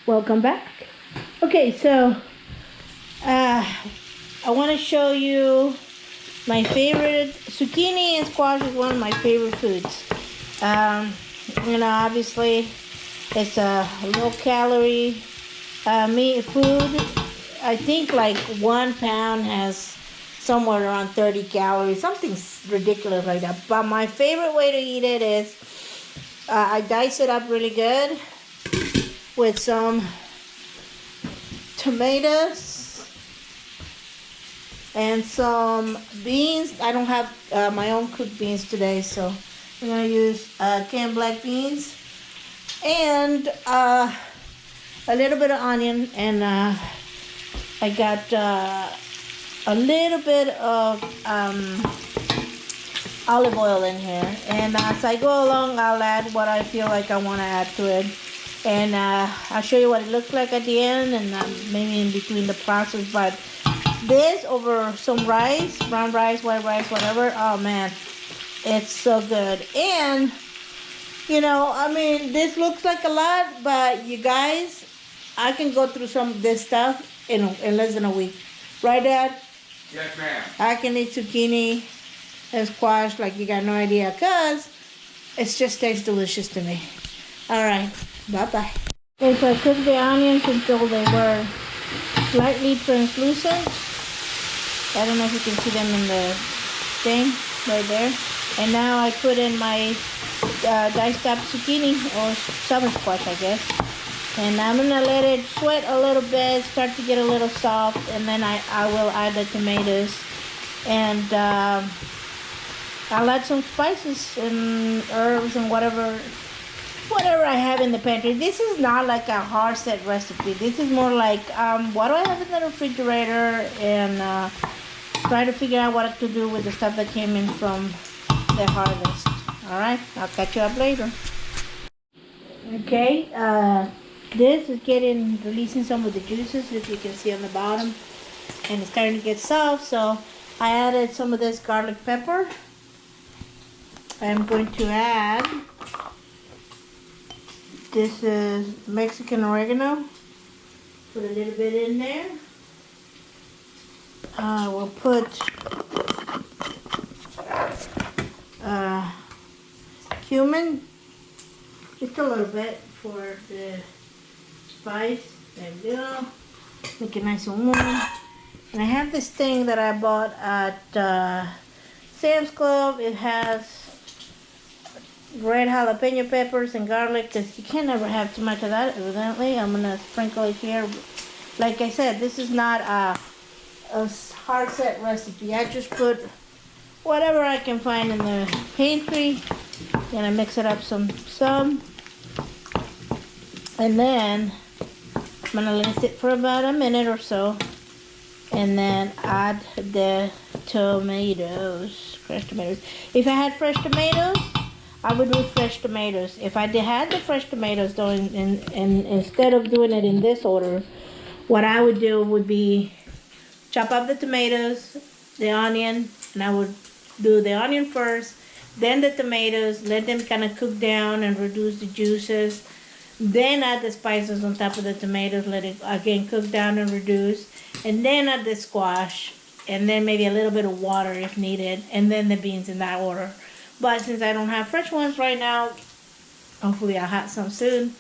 Welcome back. Okay, so I want to show you my favorite zucchini and squash is one of my favorite foods. Obviously, it's a low calorie meat food. I think like 1 pound has somewhere around 30 calories, something ridiculous like that. But my favorite way to eat it is I dice it up really good with some tomatoes and some beans. I don't have my own cooked beans today, so I'm gonna use canned black beans and a little bit of onion, and I got a little bit of olive oil in here, and as I go along I'll add what I feel like I want to add to it, and I'll show you what it looks like at the end, and maybe in between the process. But this over some rice, brown rice, white rice, whatever, oh man, it's so good. And this looks like a lot, but you guys, I can go through some of this stuff in less than a week. Right, Dad? Yes, ma'am. I can eat zucchini and squash like you got no idea, because it just tastes delicious to me. All right, bye-bye. Okay, so I cooked the onions until they were slightly translucent. I don't know if you can see them in the thing right there. And now I put in my diced up zucchini, or summer squash, I guess. And I'm gonna let it sweat a little bit, start to get a little soft, and then I will add the tomatoes, and I'll add some spices and herbs and whatever I have in the pantry. This is not like a hard set recipe. This is more like what do I have in the refrigerator, and try to figure out what to do with the stuff that came in from the harvest. All right, I'll catch you up later. Okay, this is releasing some of the juices, if you can see on the bottom, and it's starting to get soft. So I added some of this garlic pepper. I'm going to add, this is Mexican oregano. Put a little bit in there. We'll put cumin, just a little bit for the spice. There we go. Looking nice and warm. And I have this thing that I bought at Sam's Club. It has red jalapeno peppers and garlic, because you can't ever have too much of that, evidently. I'm going to sprinkle it here. Like I said, this is not a hard set recipe. I just put whatever I can find in the pantry. Gonna mix it up some. And then I'm gonna let it sit for about a minute or so, and then add the tomatoes, fresh tomatoes. If I had fresh tomatoes, I would do fresh tomatoes. If I had the fresh tomatoes though, and instead of doing it in this order, what I would do would be chop up the tomatoes, the onion, and I would do the onion first, then the tomatoes, let them kind of cook down and reduce the juices. Then add the spices on top of the tomatoes, let it again cook down and reduce. And then add the squash, and then maybe a little bit of water if needed, and then the beans in that order. But since I don't have fresh ones right now, hopefully I'll have some soon.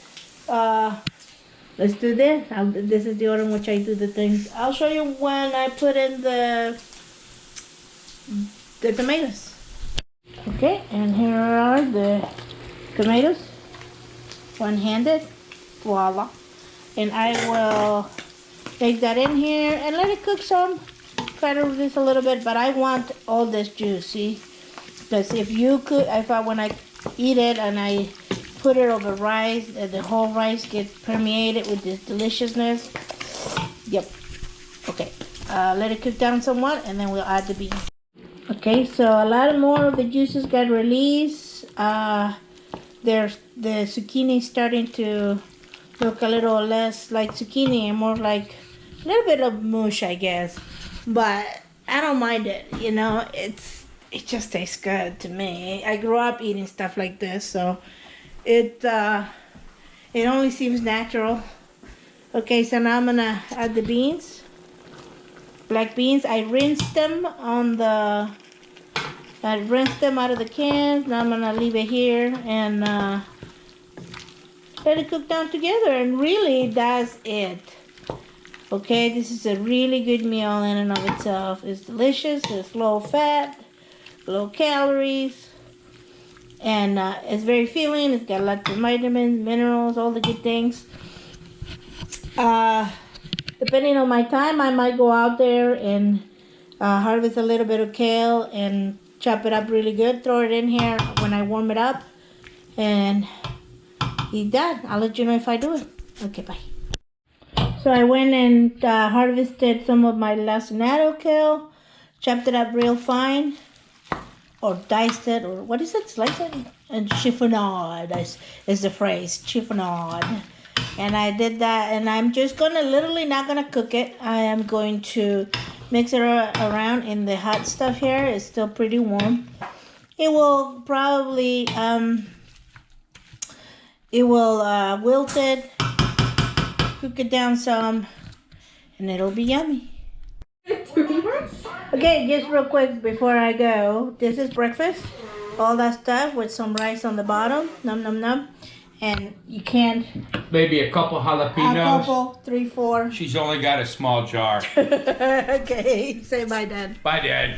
Let's do this. This is the order in which I do the things. I'll show you when I put in the tomatoes. Okay, and here are the tomatoes, one-handed, voila. And I will take that in here and let it cook some. Try to reduce a little bit, but I want all this juice, see? Because when I eat it and I put it over rice, the whole rice gets permeated with this deliciousness. Yep. Okay. Let it cook down somewhat, and then we'll add the beans. Okay, so a lot more of the juices got released. There's the zucchini starting to look a little less like zucchini and more like a little bit of mush, I guess. But I don't mind it. It just tastes good to me. I grew up eating stuff like this, so it only seems natural Okay, so now I'm gonna add the beans. Black beans. I rinsed them out of the cans. Now I'm gonna leave it here and let it cook down together. And really, that's it. Okay, this is a really good meal in and of itself. It's delicious. It's low fat, low calories, and it's very filling. It's got lots of vitamins, minerals, all the good things. Depending on my time, I might go out there and harvest a little bit of kale and chop it up really good. Throw it in here when I warm it up and eat that. I'll let you know if I do it. Okay, bye. So I went and harvested some of my lacinato kale, chopped it up real fine, or diced it, or what is it? Slice it? And chiffonade is the phrase, chiffonade. And I did that, and I'm just gonna literally not gonna cook it. I am going to mix it around in the hot stuff here. It's still pretty warm. It will probably wilt it, cook it down some, and it'll be yummy. Okay, just real quick before I go, this is breakfast. All that stuff with some rice on the bottom, num num num. And you can't. Maybe a couple jalapenos. A couple, 3, 4. She's only got a small jar. Okay, say bye, Dad. Bye, Dad.